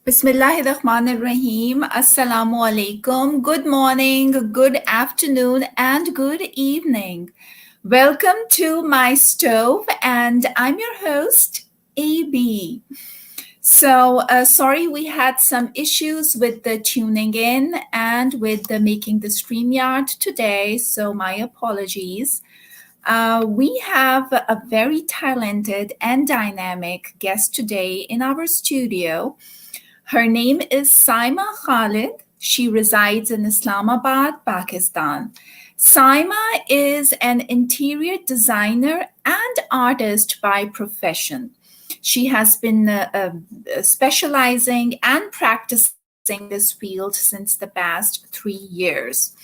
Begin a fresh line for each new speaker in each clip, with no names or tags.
Bismillahirrahmanirrahim. Assalamu alaikum. Good morning, good afternoon, and good evening. Welcome to my stove, and I'm your host, AB. Sorry we had some issues with the tuning in and with the making the StreamYard today, so my apologies. We have a very talented and dynamic guest today in our studio. Her name is Saima Khalid. She resides in Islamabad, Pakistan. Saima is an interior designer and artist by profession. She has been specializing and practicing this field since the past 3 years.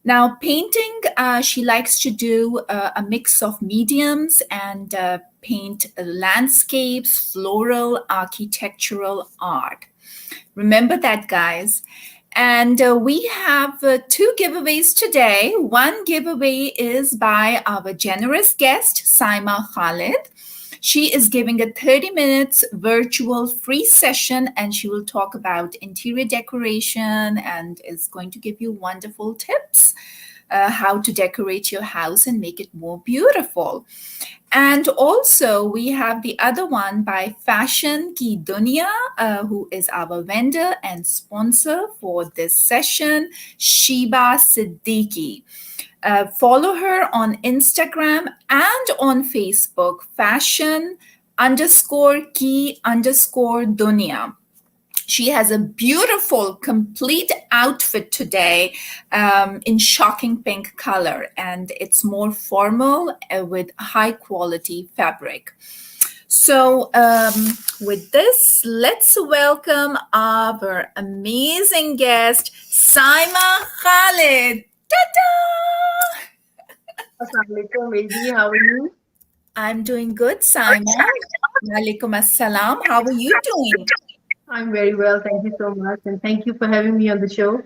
Now, painting, she likes to do a mix of mediums and paint landscapes, floral, architectural art. Remember that, guys. And we have two giveaways today. One giveaway is by our generous guest, Saima Khalid. She is giving a 30 minutes virtual free session and she will talk about interior decoration and is going to give you wonderful tips how to decorate your house and make it more beautiful. And also, we have the other one by Fashion Ki Dunya, who is our vendor and sponsor for this session, Shiba Siddiqui. Follow her on Instagram and on Facebook, fashion_ki_dunya. She has a beautiful, complete outfit today in shocking pink color, and it's more formal with high quality fabric. So, with this, let's welcome our amazing guest, Saima Khalid. Ta-da!
Assalamualaikum, Maybe. How are you?
I'm doing good, Saima. Walaikum assalam. How are you doing?
I'm very well. Thank you so much. And thank you for having me on the show.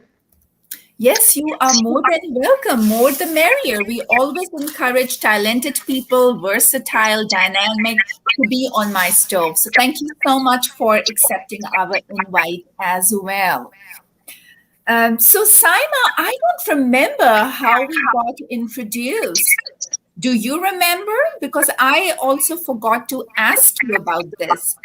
Yes, you are more than welcome. More the merrier. We always encourage talented people, versatile, dynamic, to be on my stove. So thank you so much for accepting our invite as well. So, Saima, I don't remember how we got introduced. Do you remember? Because I also forgot to ask you about this.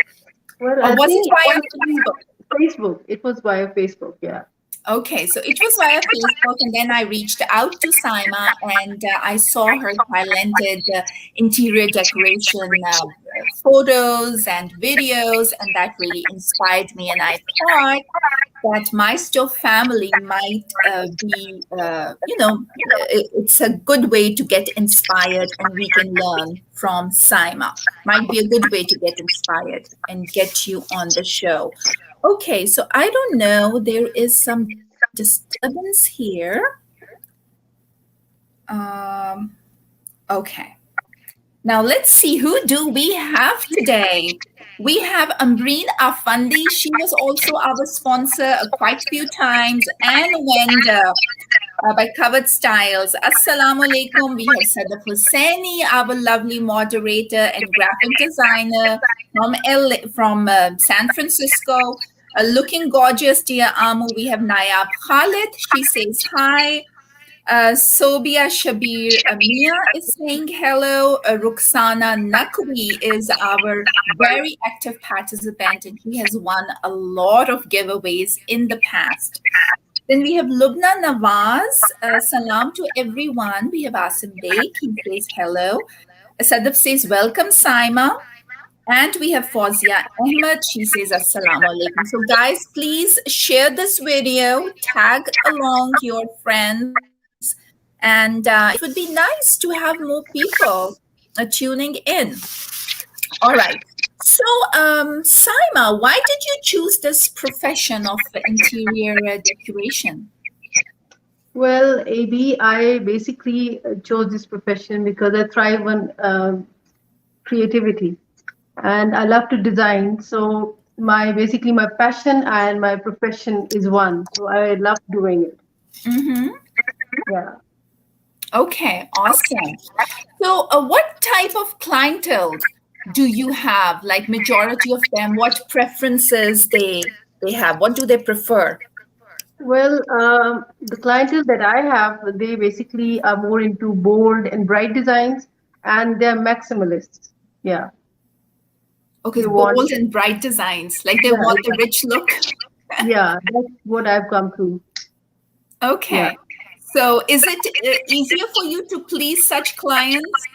Well,
Or
I
was it
think
via Facebook?
Facebook. It was via Facebook, yeah.
Okay, so it was via Facebook, and then I reached out to Saima, and I saw her talented interior decoration photos and videos, and that really inspired me. And I thought that my stove family might be, it's a good way to get inspired, and we can learn from Saima. Might be a good way to get inspired and get you on the show. Okay, so I don't know. There is some disturbance here. Okay. Now let's see, who do we have today? We have Ambreen Afandi. She was also our sponsor quite a few times, and vendor by Covered Styles. Assalamu alaikum. We have Sadaf Hussaini, our lovely moderator and graphic designer from San Francisco. Looking gorgeous, dear Amu. We have Nayab Khalid. She says hi. Sobia Shabir Amia is saying hello. Ruxana Nakwi is our very active participant, and he has won a lot of giveaways in the past. Then we have Lubna Nawaz. Salam to everyone. We have Asim Beg. He says hello. Sadaf says welcome, Saima. And we have Fawzia Ahmed. She says assalamu alaikum. So guys, please share this video, tag along your friends, and it would be nice to have more people tuning in. All right. So, Saima, why did you choose this profession of interior decoration?
Well, AB, I basically chose this profession because I thrive on creativity and I love to design. So my passion and my profession is one. So I love doing it.
Mm-hmm.
Yeah.
Okay, awesome. So, what type of clientele do you have? Like majority of them, what preferences they they have? What do they prefer?
Well, the clientele that I have, they basically are more into bold and bright designs, and they're maximalists. Yeah,
Okay,
they want,
bold and bright designs, like they
yeah,
want the
yeah,
rich look.
yeah. That's what I've come through. Yeah.
Okay. So is it easier for you to please such clients?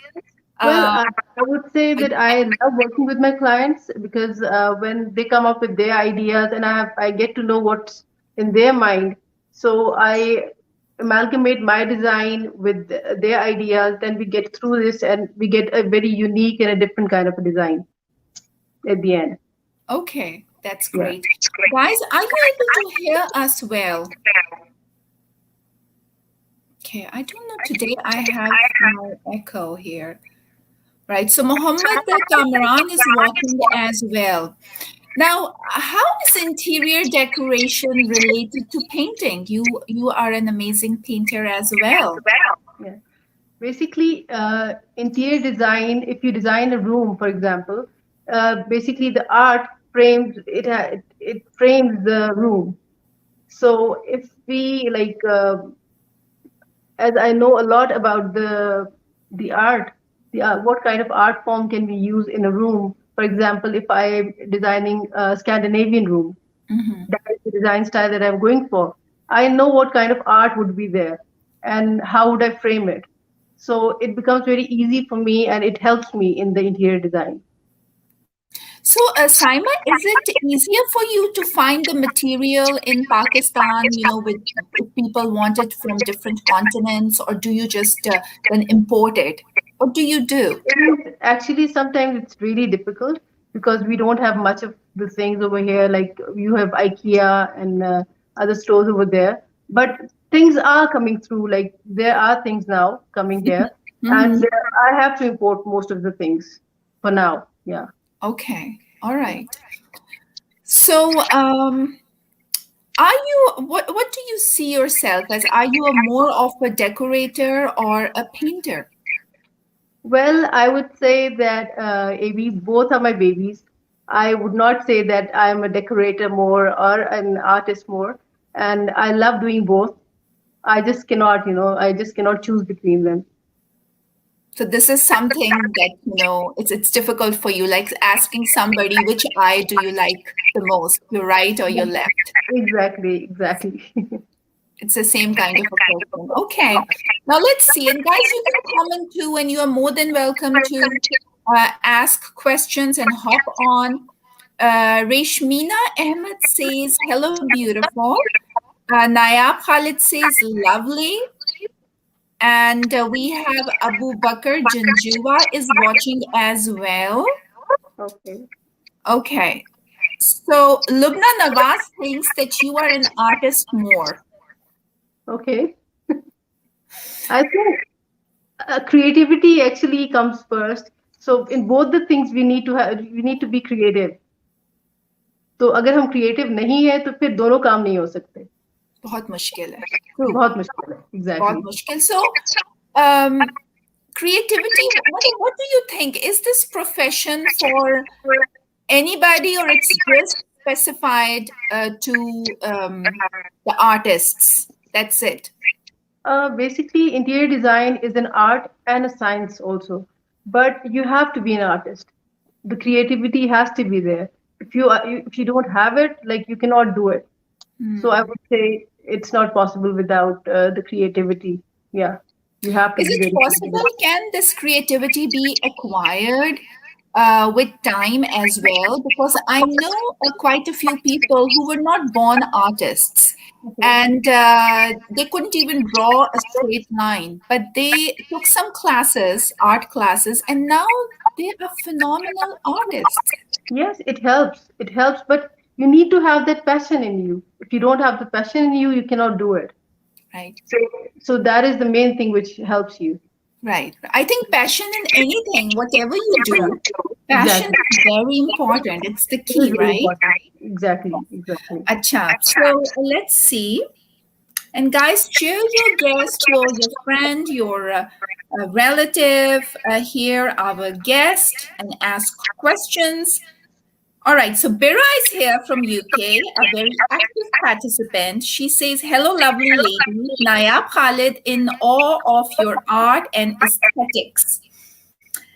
Well,
Uh,
I would say that I love working with my clients because when they come up with their ideas and I get to know what's in their mind. So I amalgamate my design with their ideas. Then we get through this and we get a very unique and a different kind of a design at the end.
okay, that's
Yeah.
great. Guys, are you able to hear us well? Okay, I don't know. Today I have my echo here. Right. So Mohammed Kamran is watching as well. Now, how is interior decoration related to painting? You are an amazing painter as well.
Yeah. Basically, interior design, if you design a room, for example, basically the art frames it frames the room. So if we like, as I know a lot about the art, what kind of art form can we use in a room? For example, if I am designing a Scandinavian room,
Mhm.
that is the design style that I'm going for. I know what kind of art would be there and how would I frame it. So it becomes very easy for me and it helps me in the interior design.
So, Saima, is it easier for you to find the material in Pakistan, with if people want it from different continents, or do you just then import it? What do you do?
Actually, sometimes it's really difficult because we don't have much of the things over here. Like you have IKEA and other stores over there, but things are coming through. Like there are things now coming here, and
Hmm.
I have to import most of the things for now. Yeah.
Okay, all right. So, are you what do you see yourself as? Are you a more of a decorator or a painter?
Well, I would say that AB, both are my babies. I would not say that I'm a decorator more or an artist more, and I love doing both. I just cannot choose between them.
So this is something that, it's difficult for you, like asking somebody which eye do you like the most, your right or your left?
Exactly, exactly.
It's the same kind of a question. Okay. Now let's see. And guys, you can comment too, and you are more than welcome to ask questions and hop on. Reshmina Ahmed says, hello, beautiful. Nayab Khalid says, lovely. And we have Abu Bakr Janjua is watching as well.
Okay,
Okay. So Lubna Nawaz thinks that you are an artist more.
okay. I think creativity actually comes first. So in both the things, we need to be creative. तो अगर हम creative नहीं है तो फिर दोनों काम नहीं हो सकते.
बहुत मुश्किल है. True.
बहुत मुश्किल है.
बहुत
Exactly.
मुश्किल. So, um, creativity, what do you think? Is this profession for anybody, or it's just specified to the artists? That's it.
Basically, interior design is an art and a science also, but you have to be an artist. The creativity has to be there. If you don't have it, like you cannot do it. So I would say it's not possible without the creativity. Yeah, you have to
Is
be
it
very
possible?
creative.
Can this creativity be acquired with time as well? Because I know quite a few people who were not born artists,
Okay.
and they couldn't even draw a straight line, but they took some classes, art classes, and now they are phenomenal artists.
Yes, it helps. It helps, but you need to have that passion in you. If you don't have the passion in you, you cannot do it.
Right.
So, so that is the main thing which helps you.
Right. I think passion in anything, whatever you do, passion
Exactly.
is very important. It's the
It is
key,
very
right?
important. Exactly. Exactly.
Acha. So let's see. And guys, share your guest, your friend, your relative here, our guest, and ask questions. All right, so Bira is here from UK, a very active participant. She says, "Hello, lovely lady. Nayab Khalid, in awe of your art and aesthetics."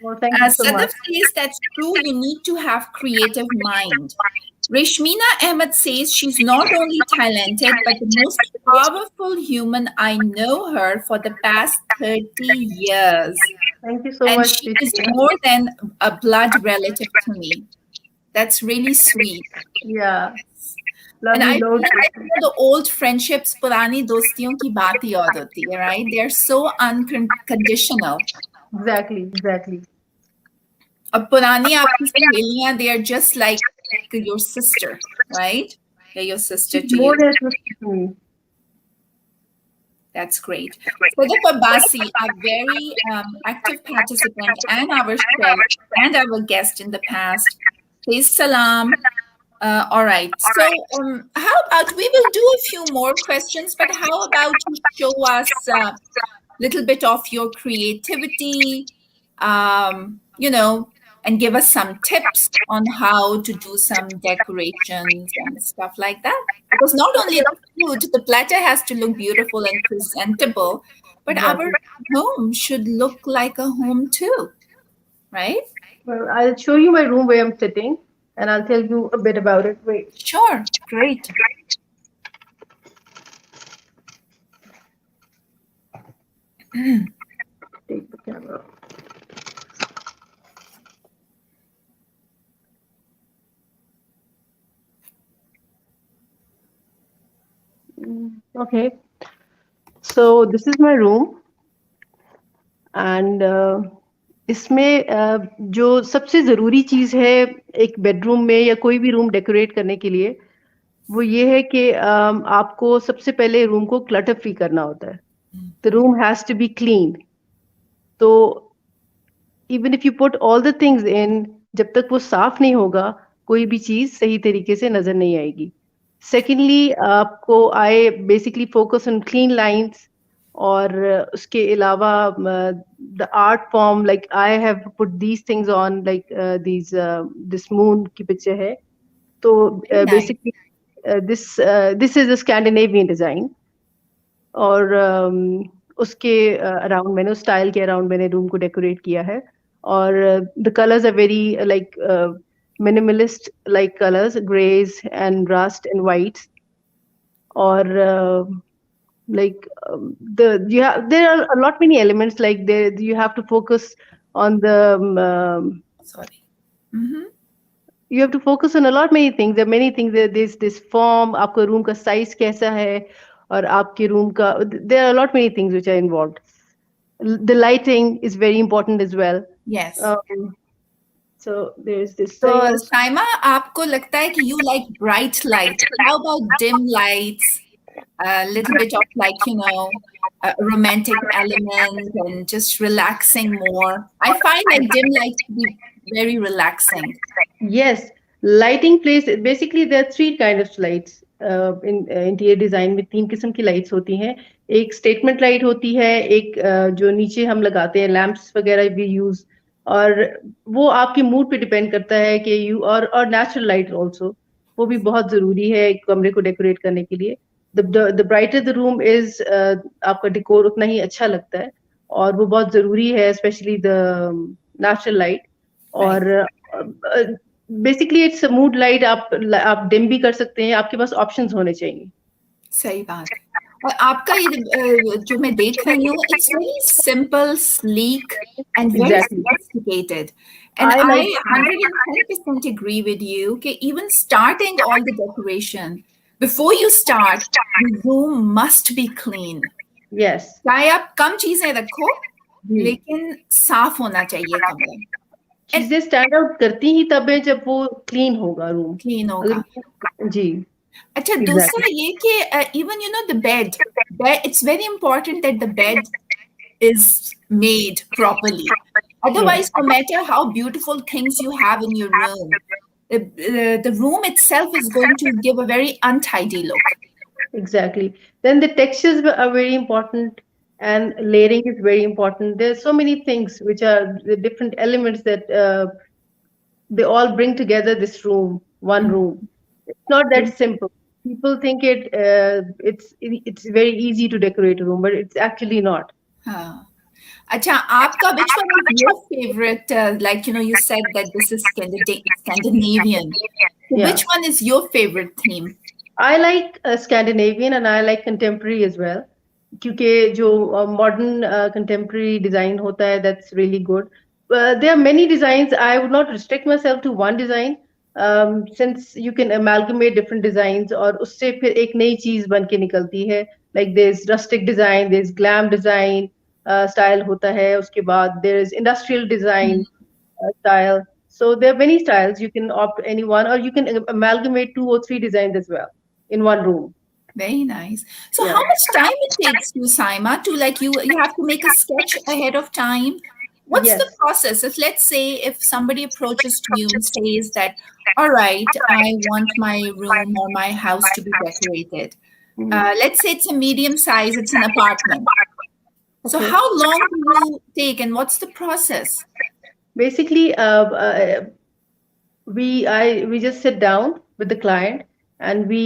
Well, thank you so
Sadaf
much.
says, "That's true. You need to have creative mind." Rishmina Ahmed says she's not only talented, but the most powerful human. I know her for the past 30 years.
Thank you so
And
much,
she is
Krishna.
more than a blood relative to me. That's really sweet.
Yeah,
And
love
I
you,
feel
Lord.
like the old friendships, पुरानी दोस्तियों की बात ही और होती है, right? They're so unconditional.
Exactly, exactly.
अब पुरानी आपकी सहेलियां, they are just like your sister, right? They're your sister
She's
to
more
you.
than a sister to me.
That's great. Sadaf Abbasi, a very active participant and our chef and our guest in the past. Please salam. All right. So, how about we will do a few more questions, but how about you show us a little bit of your creativity, and give us some tips on how to do some decorations and stuff like that? Because not only the food, the platter has to look beautiful and presentable, but our
Exactly.
home should look like a home too, right?
Well, I'll show you my room where I'm sitting, and I'll tell you a bit about it. Wait,
Sure. Great.
take the camera. Okay, so this is my room, and इसमें जो सबसे ज़रूरी चीज़ है एक bedroom में या कोई भी रूम डेकोरेट करने के लिए वो ये है कि आपको सबसे पहले रूम को क्लटर फ्री करना होता है. The room has to be clean. तो even if you put all the things in, जब तक वो साफ नहीं होगा कोई भी चीज सही तरीके से नजर नहीं आएगी. सेकेंडली आपको I basically focus on clean lines, और उसके अलावा the art form, like I have put these things on, like these this moon की पिक्चर है. तो
Very nice.
Basically this this is a Scandinavian design, और उसके around मैंने उस स्टाइल के अराउंड मैंने रूम को डेकोरेट किया है. और the colours are very like minimalist, like colours greys and rust and whites. और like there are a lot many elements, like there you have to focus on the
Sorry. Mm-hmm.
you have to focus on a lot many things. There are many things. There's this form, आपका room का size कैसा है, और आपके room का, there are a lot many things which are involved. The lighting is very important as well.
Yes.
So there's this
So,
thing.
Saima, आपको लगता है कि you like bright light. How about dim lights? A little bit of romantic element and just relaxing more. I find like dim light to be very relaxing.
Yes, lighting plays, basically there are three kind of lights in interior design में. तीन किस्म की lights होती हैं. एक statement light होती है, एक जो नीचे हम लगाते हैं lamps वगैरह भी use, और वो आपके मूड पे डिपेंड करता है कि यू, और नेचुरल लाइट ऑल्सो, वो भी बहुत जरूरी है कमरे को डेकोरेट करने के लिए. The brighter the room is, आपका डेकोर उतना ही अच्छा लगता है, और वो बहुत जरूरी है, स्पेशली द नेचुरल लाइट. और बेसिकली इट्स मूड लाइट. आप डिम भी कर सकते हैं, आपके पास ऑप्शंस होने चाहिए.
सही बात. और आपका ये जो मैं देख रही हूँ, it's very simple, sleek, and very
Exactly.
sophisticated. And
I
I
like
110% agree with you that even starting all the decoration, before you start, the room must be clean.
yes.
चाहे आप कम चीजें रखो,
जी.
लेकिन साफ होना चाहिए कमरा.
चीजें स्टैंड आउट करती ही तब है जब वो क्लीन होगा रूम.
क्लीन होगा.
जी.
अच्छा, दूसरा ये कि even the bed, it's very important that the bed is made properly. Otherwise, no matter how beautiful things you have in your room, the room itself is going to give a very untidy look.
Exactly. Then the textures are very important, and layering is very important. There's so many things which are the different elements that they all bring together this room, one room. It's not that simple. People think it's very easy to decorate a room, but it's actually not.
हाँ. अच्छा, आपका which one is your favorite? Like, you said that this is Scandinavian. So
Yeah.
which one is your favorite theme?
I like Scandinavian and I like contemporary as well. क्योंकि जो modern contemporary design होता है, that's really good. There are many designs. I would not restrict myself to one design, since you can amalgamate different designs और उससे फिर एक नई चीज बन के निकलती है. Like there's rustic design, there's glam design style होता है. उसके बाद there is industrial design style. So there are many styles. You can opt any one, or you can amalgamate two or three designs as well in one room.
Very nice. So
Yeah.
how much time it takes you, Saima, to like you have to make a sketch ahead of time? What's the
Yes.
process? If let's say if somebody approaches to you and says that, all right, I want my room or my house to be decorated.
Mhm.
Let's say it's a medium size, it's an apartment. So
Okay.
how long do you take and what's the process?
Basically, we just sit down with the client and we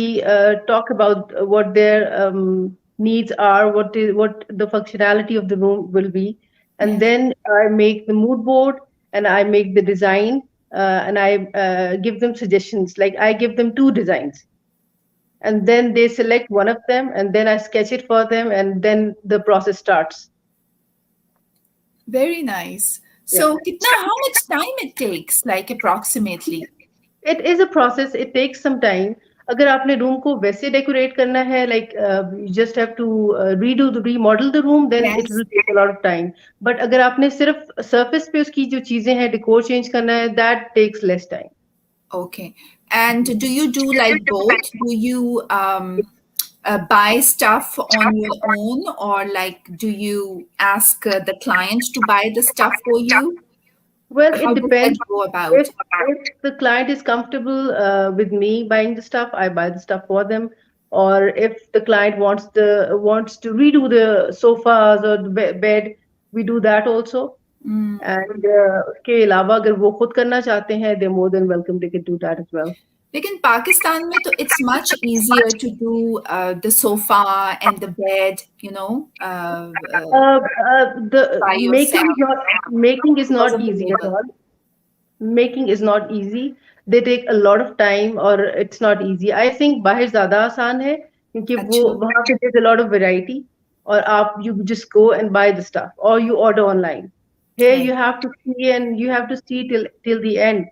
talk about what their needs are, what the functionality of the room will be, and
Yes.
then I make the mood board and I make the design, and I give them suggestions. Like I give them two designs, and then they select one of them, and then I sketch it for them, and then the process starts.
Very nice.
Yeah.
So kitna, how much time it takes, like approximately?
It is a process. It takes some time. अगर आपने room को वैसे decorate करना है, like you just have to remodel the room, then it
Yes.
will take a lot of time. But अगर आपने सिर्फ surface पे उसकी जो चीजें हैं decor change करना है, that takes less time.
Okay. And do you do like both? Do you buy stuff on your own, or like do you ask the client to buy the stuff for you?
Well,
How
it
does that
depends.
go about?
If the client is comfortable with me buying the stuff, I buy the stuff for them. Or if the client wants to redo the sofas or the bed, we do that also. And उसके अलावा अगर वो खुद करना चाहते हैं, they're more than welcome. They can do that as well.
लेकिन पाकिस्तान में तो it's much easier to do the sofa and the bed,
The
by yourself
making is
because
not
of the
easy at
labor.
all. Making is not easy. They take a lot of time, or it's not easy. I think बाहर ज़्यादा आसान है क्योंकि वो
अच्छा.
वहाँ पे there's a lot of variety, और आप you just go and buy the stuff or you order online. Here
Right.
you have to see, and you have to see till the end,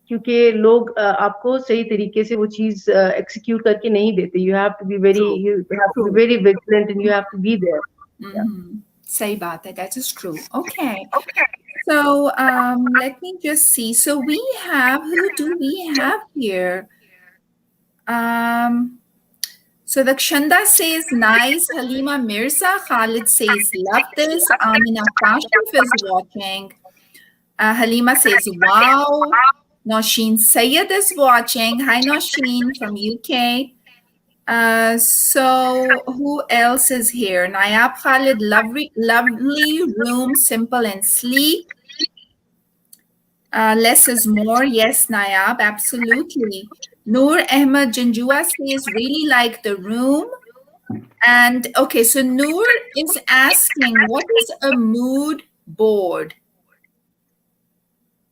क्योंकि लोग आपको सही तरीके से वो चीज execute करके नहीं देते.
True.
You have to be
True.
very vigilant, and you have to be there. Yeah.
सही बात है. That is true. Okay. So let me just see. So we have, who do we have here? Um, so Dakshanda says nice. Halima Mirza. Khalid says love this. Amina Kashif is watching. Halima says wow. Nosheen Sayed is watching. Hi Nosheen from UK. So who else is here? Nayab Khalid, lovely room, simple and sleek. Less is more. Yes, Nayab, absolutely. Noor Ahmed Janjua says, really like the room. And okay, so Noor is asking, what is a mood board?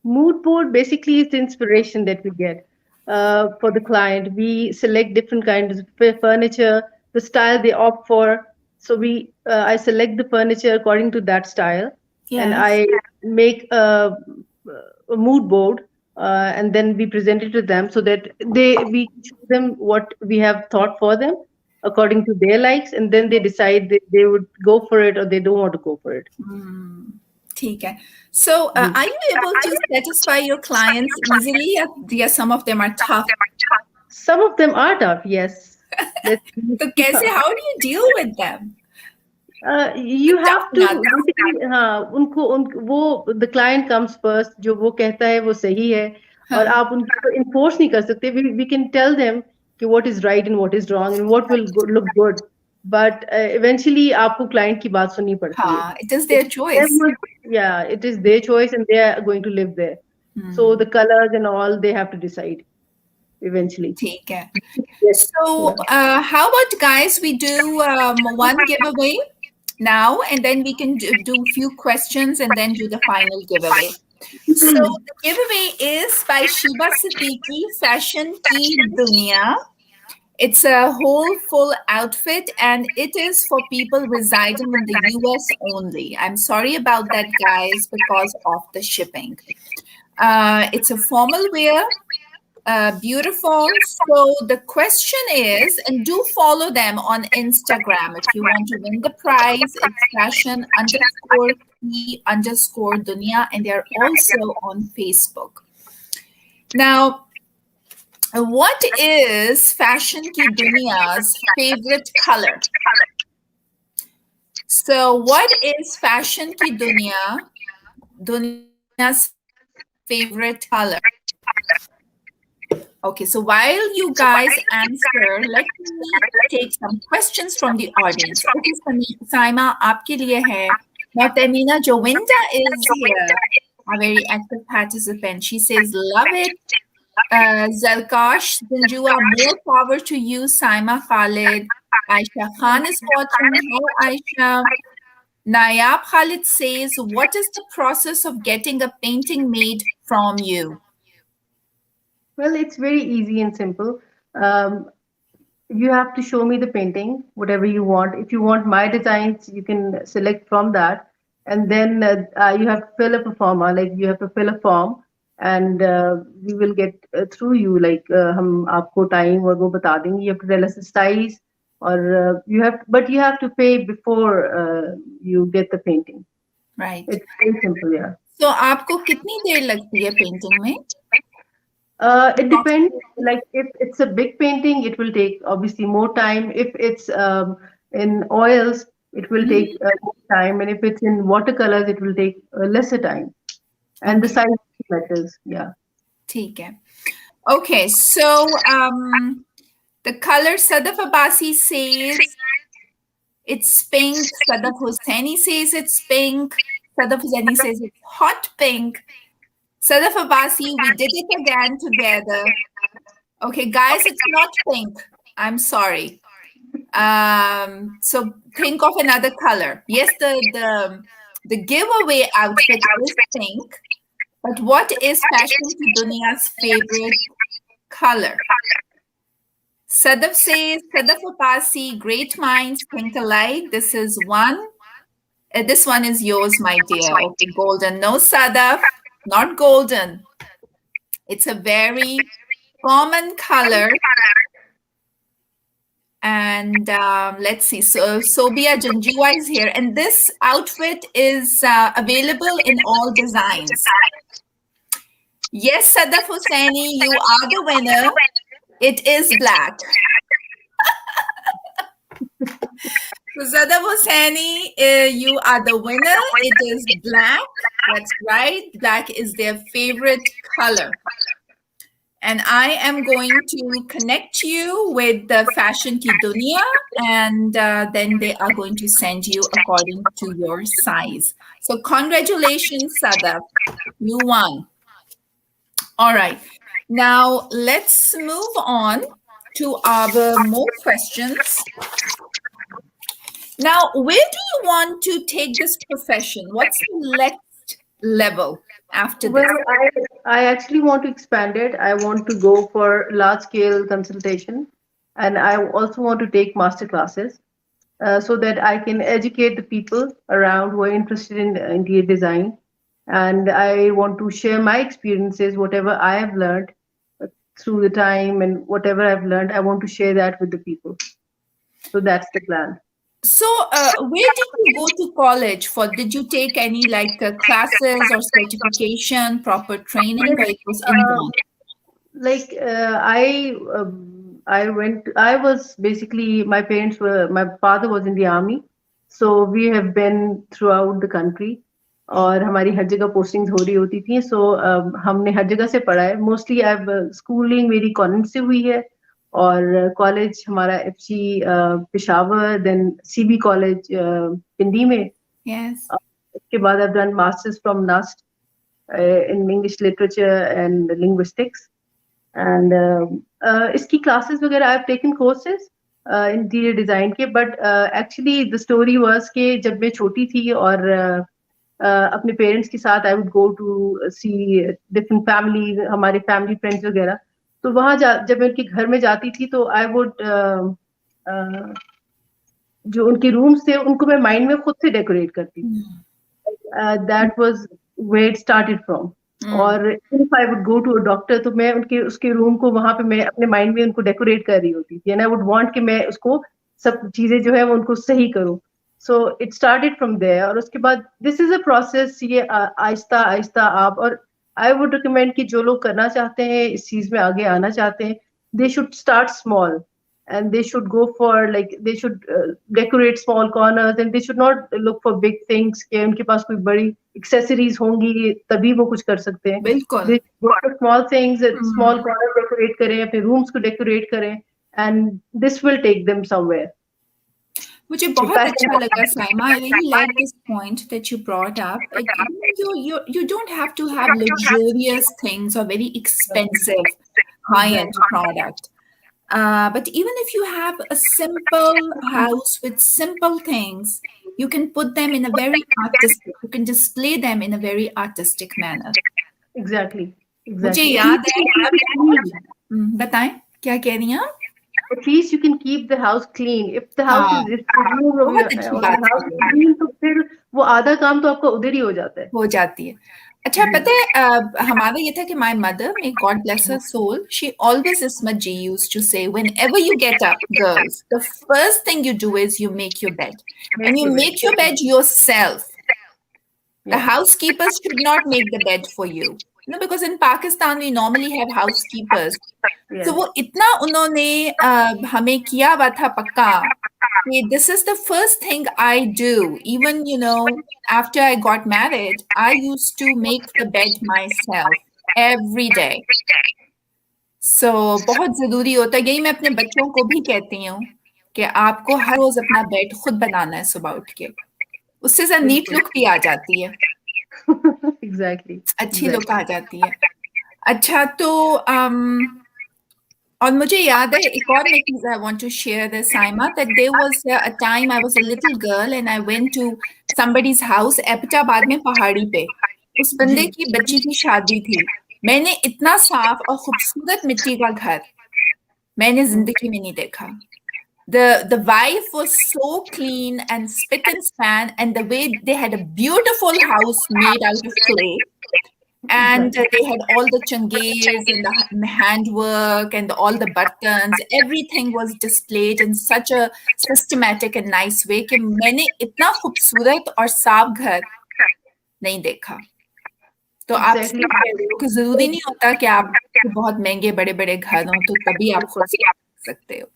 Mood board basically is the inspiration that we get for the client. We select different kinds of furniture, the style they opt for. So I select the furniture according to that style, and
Yes.
I make a mood board, and then we present it to them so that we show them what we have thought for them according to their likes, and then they decide they would go for it or they don't want to go for it.
ठीक है. So are you able to satisfy your clients easily? Yeah, some of them are tough.
Some of them are tough, yes. Let's
तो कैसे, how do you deal with them?
You
Tough
have to
nuts.
basically, हाँ, वो the client comes first. जो वो कहता है वो सही है, और
हाँ.
आप उनको enforce नहीं कर सकते. We can tell them कि what is right and what is wrong and what will look good, but eventually आपको client की बात सुननी पड़ती है.
हाँ, it is
It
their
is
choice.
yeah, it is their choice and they are going to live there. So the colors and all they have to decide eventually.
ठीक है.
Yes.
So,
Yeah.
how about guys? We do one giveaway now, and then we can do few questions and then do the final giveaway. So, the giveaway is by Shiba Siddiqui, Fashion Ki Dunya. It's a whole full outfit, and it is for people residing in the US only. I'm sorry about that, guys, because of the shipping. It's a formal wear, beautiful. So the question is, and do follow them on Instagram if you want to win the prize. It's fashion underscore p underscore dunya, and they're also on Facebook. Now, what is Fashion Ki Dunya's favorite color? So, what is Fashion Ki Dunya's favorite color? Okay, so while you guys answer, let me take some questions from the audience. Okay, Saima, आपके लिए है. Now, Tamina Jowinda is here, a very active participant. She says, love it. Zalkash Zinjua, more power to you, Saima Khalid. Aisha Khan is watching. Hi, Aisha. Nayab Khalid says, what is the process of getting a painting made from you?
Well, it's very easy and simple. Um, you have to show me the painting, whatever you want. If you want my designs, you can select from that, and then you have to fill up a form. Like you have to fill a form, and we will get through you. Like हम आपको time और वो बता देंगे. You have to tell us the size, or but you have to pay before you get the painting.
Right.
It's very simple, yeah.
So आपको कितनी देर लगती है पेंटिंग में?
It depends. Like if it's a big painting, it will take obviously more time. If it's in oils, it will take more time, and if it's in watercolors, it will take lesser time. And the
Okay.
size matters. Yeah.
ठीक है. Okay, so the color Sadaf Abbasi says it's pink. Sadaf Hosseini says it's pink. Sadaf Hosseini says it's hot pink. Sadaf Abbasi, we did it again together. Okay, guys, it's not pink. I'm sorry. So think of another color. Yes, the giveaway outfit is pink, but what is Fashion Ki Dunya's favorite color? Sadaf says, Sadaf Apasi, great minds think alike. This is one. This one is yours, my dear. Okay, golden. No, Sadaf, not golden. It's a very common color. And let's see. So Sobia Janjiwa is here. And this outfit is available in all designs. Yes, Sadaf Hosseini, you are the winner. It is black. So Sadaf Hosseini, you are the winner. It is black. That's right. Black is their favorite color. And I am going to connect you with the Fashion Ki Dunya, and then they are going to send you according to your size. So congratulations, Sadaf. You won. All right. Now let's move on to our more questions. Now, where do you want to take this profession? What's the next level after this?
Well, I actually want to expand it. I want to go for large scale consultation, and I also want to take master classes so that I can educate the people around who are interested in interior design. And I want to share my experiences, whatever I have learned through the time and whatever I've learned, I want to share that with the people. So that's the plan.
So, where did you go to college for? Did you take any like classes or certification, proper training, or it was inborn?
Like I went. I was basically my parents were. My father was in the army, so we have been throughout the country. और हमारी हर जगह postings हो रही होती थी सो हमने हर जगह से पढ़ा है मोस्टली अब स्कूलिंग मेरी कॉलेज से हुई है और कॉलेज हमारा FC Peshawar then CB college Pindi में
Yes.
इसके बाद I've done masters from NUST in English literature and linguistics. And इसकी classes वगैरह I've taken courses interior design के, but actually the story was कि जब मैं छोटी थी और अपने पेरेंट्स के साथ I would go to see different family, हमारे फैमिली फ्रेंड्स वगैरह, तो वहां जब मैं उनके घर में जाती थी तो आई वुड जो उनके रूम्स थे उनको मैं माइंड में खुद से डेकोरेट करती थी. That was where it started from. और if I would go to a doctor तो मैं उनके उसके रूम को वहां पे मैं अपने माइंड में उनको डेकोरेट कर रही होती थी, एंड आई वुड वांट कि मैं उसको सब चीजें जो है वो उनको सही करूं. So it started from there. और उसके बाद दिस इज अ प्रोसेस, ये आहिस्ता आहिस्ता आप, और आई वुड रिकमेंड कि जो लोग करना चाहते हैं, इस चीज में आगे आना चाहते हैं, they should start small and they should go for, like, they should decorate small corners, and they should not look for big things कि उनके पास कोई बड़ी accessories होंगी तभी वो कुछ कर सकते हैं.
बिल्कुल.
They go for small things, small corner decorate करें, अपने rooms को decorate करें, and this will take them somewhere.
मुझे बहुत अच्छा लगा Saima. I really like this point that you brought up. Like, you don't have to have luxurious things or very expensive high-end product. But even if you have a simple house with simple things, you can put them in a very artistic, you can display them in a very artistic manner.
Exactly.
मुझे याद है, बताएं क्या कह रही हैं आप?
At least you can keep the house clean. If the house is, if the room of your house is clean, तो फिर वो आधा काम तो आपका उधर ही हो जाता है.
हो जाती है. अच्छा, पता है हमारा ये था कि my mother, may God bless her soul, she always, Ismat ji used to say, whenever you get up, girls, the first thing you do is you make your bed. And you make your bed yourself. The housekeepers should not make the bed for you. You know, because in Pakistan, we normally have housekeepers. So वो इतना उन्होंने हमें किया हुआ था पक्का. This is the first thing I do. Even, you know, after I got married, I used to make the bed myself every day. So बहुत जरूरी होता है. यही मैं अपने बच्चों को भी कहती हूँ कि आपको हर रोज अपना बेड खुद बनाना है सुबह उठ के. उससे ज़रा नीट लुक भी आ जाती है.
Exactly.
अच्छी लुक आ जाती है. अच्छा, तो और मुझे याद है एक और मैं चीज़ I want to share this, Saima, that there was a time I was a little girl and I went to somebody's house, Abbottabad में पहाड़ी पे. उस बंदे की बच्ची की शादी थी. मैंने इतना साफ और खूबसूरत मिट्टी का घर मैंने जिंदगी में नहीं देखा. The wife was so clean and spick and span, and the way they had a beautiful house made out of clay. And they had all the changes and the handwork and all the buttons. Everything was displayed in such a systematic and nice way कि मैंने इतना खूबसूरत और साफ घर नहीं देखा. तो आप कि जरूरी नहीं होता कि आप बहुत महंगे बड़े बड़े घर हों तो तभी आप खुद से सकते हो.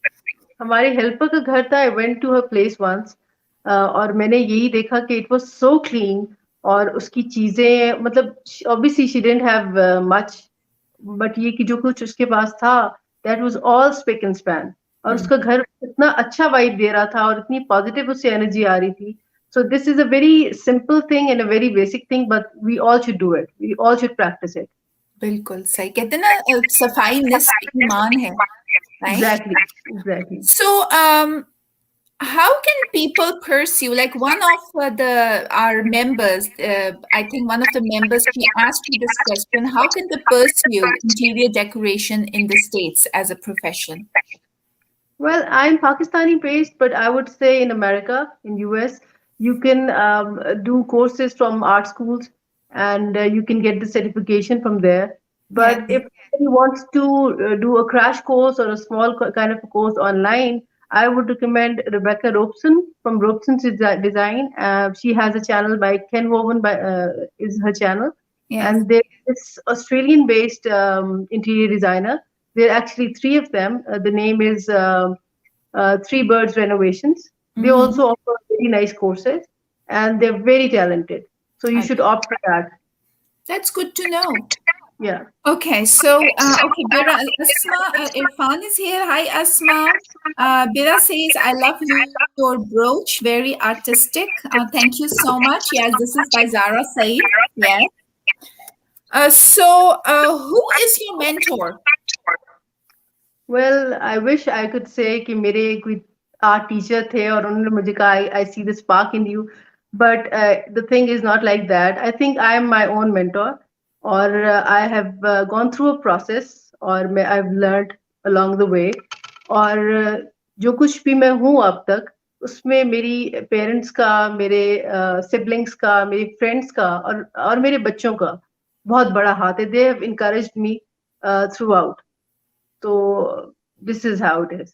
हमारे हेल्पर का घर था. I went to her place once और मैंने यही देखा कि इट वाज सो क्लीन, और उसकी चीजें, मतलब obviously she didn't have much, but ये कि जो कुछ उसके पास था that was all spick and span. और उसका घर इतना अच्छा वाइब दे रहा था और इतनी पॉजिटिव उससे एनर्जी आ रही थी. So this is a very simple thing and a very basic thing, but we all should do it, we all should practise it.
बिल्कुल सही कहते हैं ना, सफाई निस्फ ईमान है.
Exactly.
So how can people pursue, like one of our members, I think one of the members, she asked you this question: how can they pursue interior decoration in the States as a profession?
Well, I'm Pakistani based, but I would say in America, in US, you can do courses from art schools, and you can get the certification from there. But if somebody wants to do a crash course or a small kind of a course online, I would recommend Rebecca Robeson from Robeson's Design. She has a channel by Ken Woven is her channel. And there's this Australian-based interior designer. There are actually three of them. The name is Three Birds Renovations. They also offer very nice courses, and they're very talented. So you should opt for that.
That's good to know.
Yeah.
Okay, so okay, Bira, Asma, Irfan is here. Hi, Asma. Bira says, I love your brooch, very artistic. Thank you so much. Yes, this is by Zara Said. Yes. Who is your mentor?
Well, I wish I could say कि मेरे कोई art teacher थे और उन्होंने मुझे कहा I see the spark in you, but the thing is not like that. I think I am my own mentor, और I have gone through a process, और मैं I've learned along the way, और जो कुछ भी मैं हूँ अब तक उसमें मेरी पेरेंट्स का, मेरे सिबलिंग्स का, मेरी फ्रेंड्स का और मेरे बच्चों का बहुत बड़ा हाथ है. They have encouraged me throughout. So this is how it is.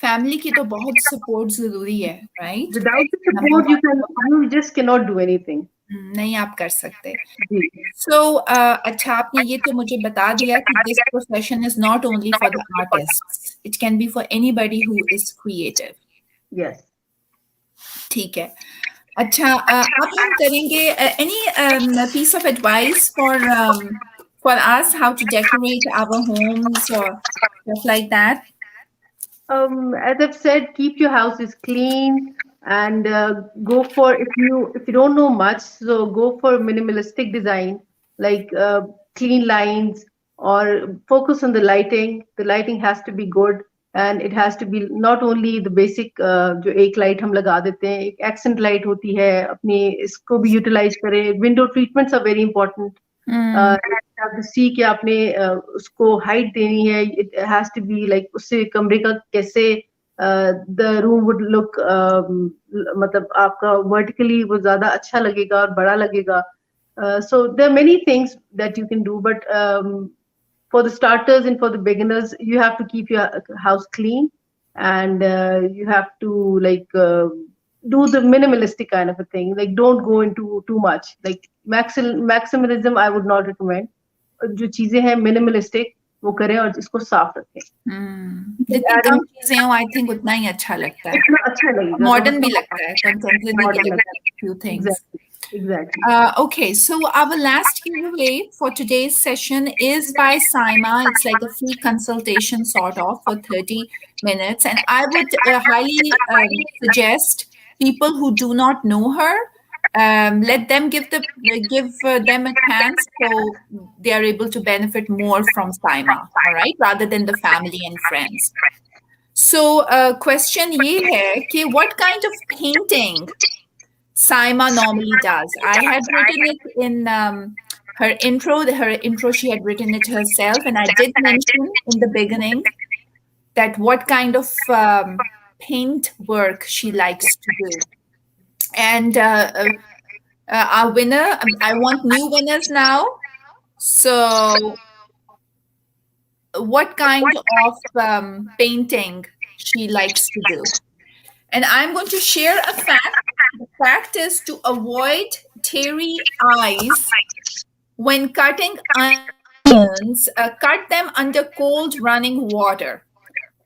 Family की तो बहुत सपोर्ट जरूरी है, right?
Without the
number
support, you just cannot do anything.
नहीं आप कर सकते.
जी.
अच्छा, आपने ये तो मुझे बता दिया कि this profession is not only for the artist, it can be for anybody who is creative.
Yes.
ठीक है. अच्छा, अब हम करेंगे any piece of advice for us how to decorate our homes or stuff like that.
As I've said, keep your houses clean and go for, if you don't know much, so go for minimalistic design, like clean lines, or focus on the lighting. The lighting has to be good, and it has to be not only the basic जो एक light हम लगा देते हैं, एक accent light होती है, अपनी इसको भी utilize करें. Window treatments are very important. You have to see कि आपने उसको हाइट देनी है. It has to be like उससे कमरे का कैसे the room would look, मतलब आपका vertically वो ज्यादा अच्छा लगेगा और बड़ा लगेगा. So there are many things that you can do, but for the starters and for the beginners, you have to keep your house clean, and you have to do the minimalistic kind of a thing. Like, don't go into too much. Like maximalism, I would not recommend. जो चीजें हैं minimalistic, वो करें और इसको साफ रखें.
जितनी कम चीजें हो, आई थिंक उतना ही अच्छा लगता है.
इतना अच्छा लगेगा.
मॉडर्न भी लगता है, कंटेम्परेरी भी लगता है, few things.
Exactly.
Okay, so our last giveaway for today's session is by Saima. It's like a free consultation sort of for 30 minutes. And I would highly suggest people who do not know her, let them give them a chance so they are able to benefit more from Saima, all right, rather than the family and friends. So question ye hai ki what kind of painting Saima normally does. I had written it in her intro. Her intro, she had written it herself, and I did mention in the beginning that what kind of paint work she likes to do. And our winner, I want new winners now. So, what kind of painting she likes to do? And I'm going to share a fact. The fact is to avoid teary eyes when cutting onions, cut them under cold running water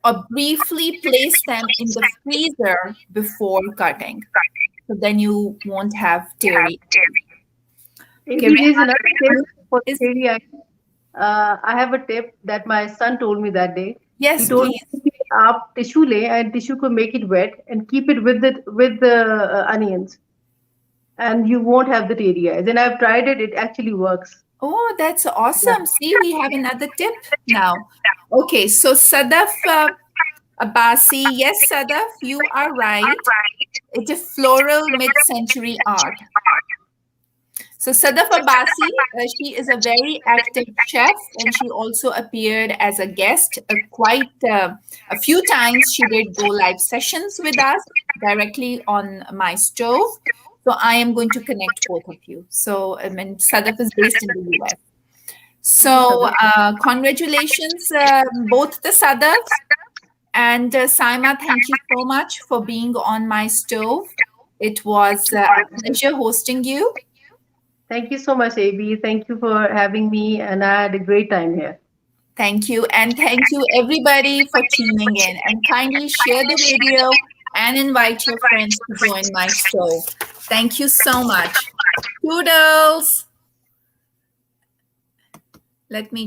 or briefly place them in the freezer before cutting. So then you won't have teary.
Okay, here's another tip for teary eyes. I have a tip that my son told me that day.
Yes,
he told
please.
me आप tissue ले and tissue को make it wet and keep it with the onions, and you won't have the teary eyes. And I've tried it; it actually works.
Oh, that's awesome. See, we have another tip now. Okay, so Sadaf Abbasi, yes, Sadaf, you are right. It's a floral mid-century art. So Sadaf Abbasi, she is a very active chef, and she also appeared as a guest quite a few times. She did go live sessions with us directly on my stove. So I am going to connect both of you. So Sadaf is based in the US. So congratulations, both the Sadafs. And Saima, thank you so much for being on my stove. It was a pleasure hosting you.
Thank you so much, AB. Thank you for having me, and I had a great time here.
Thank you. And thank you, everybody, for tuning in. And kindly share the video and invite your friends to join my stove. Thank you so much. Toodles. Let me